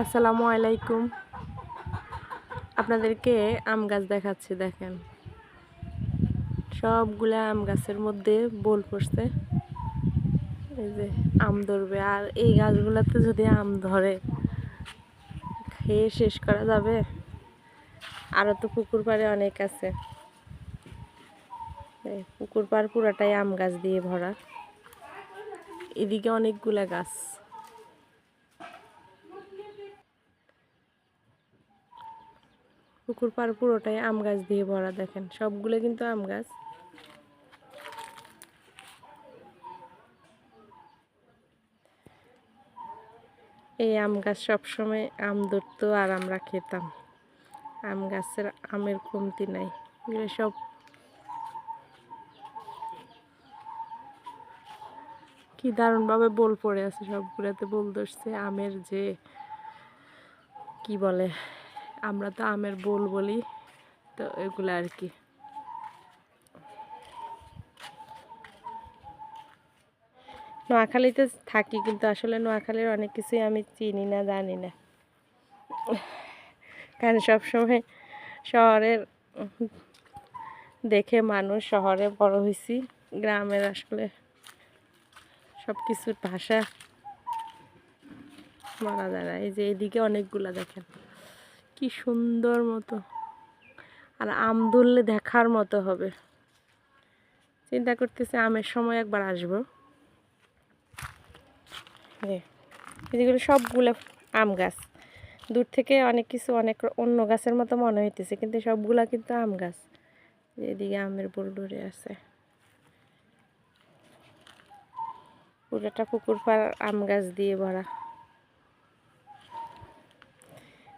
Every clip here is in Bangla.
আসসালামু আলাইকুম। আপনাদেরকে আম গাছ দেখাচ্ছি, দেখেন সবগুলা আম গাছের মধ্যে বোল পড়ছে। এই যে আম ধরবে, আর এই গাছগুলাতে যদি আম ধরে খেয়ে শেষ করা যাবে। আরও তো পুকুর পাড়ে অনেক আছে, পুকুর পাড় পুরাটাই আম গাছ দিয়ে ভরা। এদিকে অনেকগুলা গাছ, পুকুর পাড় পুরোটাই আম গাছ দিয়ে ভরা। দেখেন সবগুলো কিন্তু আম গাছ। এই আম গাছ সবসময় আম ধরতো আর আমরা খেতাম। আম গাছের আমের কমতি নাই। এগুলো সব কি দারুণভাবে বোল পড়ে আছে, সবগুলোতে বোল ধরছে। আমের যে কি বলে, আমরা তো আমের বোল বলি, তো এগুলো আর কি। নোয়াখালীতে থাকি, কিন্তু আসলে নোয়াখালীর অনেক কিছুই আমি চিনি না, জানি না। কারণ সবসময় শহরের দেখে মানুষ, শহরে বড় হয়েছি। গ্রামের আসলে সব কিছুর ভাষা বলা যায় না। এই যে এদিকে অনেকগুলা, দেখেন কি সুন্দর মতো, আর আম ধরলে দেখার মতো হবে। চিন্তা করতেছি আমের সময় একবার আসবো। এগুলো সবগুলো আম গাছ। দূর থেকে অনেক কিছু অনেক অন্য গাছের মতো মনে হইতেছে, কিন্তু সবগুলা কিন্তু আম গাছ। এদিকে আমের বোল ধরে আছে, পুরোটা পুকুর পাড় আম গাছ দিয়ে ভরা।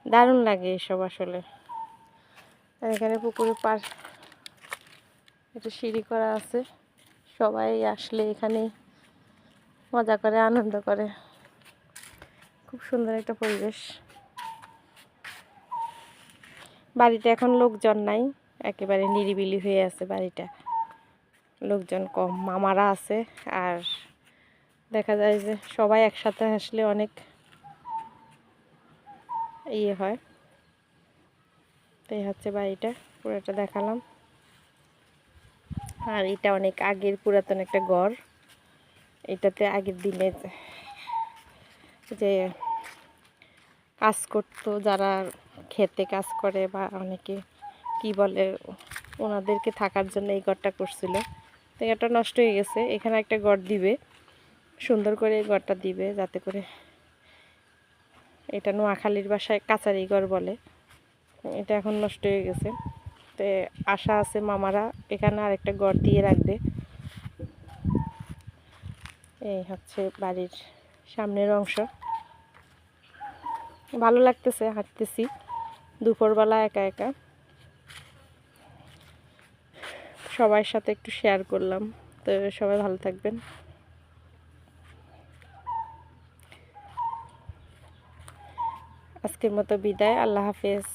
দারুণ লাগে এসব আসলে। আর এখানে পুকুরের পাড় একটা সিঁড়ি করা আছে, সবাই আসলে এখানে মজা করে, আনন্দ করে। খুব সুন্দর একটা পরিবেশ। বাড়িতে এখন লোকজন নাই, একেবারে নিরিবিলি হয়ে আছে বাড়িটা, লোকজন কম। মামারা আছে, আর দেখা যায় যে সবাই একসাথে আসলে অনেক ইয়ে হয়। তো এই হচ্ছে বাড়িটা, পুরোটা দেখালাম। আর এটা অনেক আগের পুরাতন একটা ঘর। এটাতে আগের দিনে যে কাজ করতো, যারা খেতে কাজ করে বা অনেকে কি বলে, ওনাদেরকে থাকার জন্য এই ঘরটা করছিল। তো এটা নষ্ট হয়ে গেছে। এখানে একটা ঘর দিবে, সুন্দর করে এই ঘরটা দিবে, যাতে করে, এটা নোয়াখালীর ভাষায় কাচারি ঘর বলে। এটা এখন নষ্ট হয়ে গেছে। তো আশা আছে মামারা এখানে আরেকটা ঘর দিয়ে রাখবে। এই হচ্ছে বাড়ির সামনের অংশ। ভালো লাগতেছে, হাঁটতেছি দুপুরবেলা একা একা। সবার সাথে একটু শেয়ার করলাম। তো সবাই ভালো থাকবেন। আজকের মতো বিদায়, আল্লাহ হাফেজ।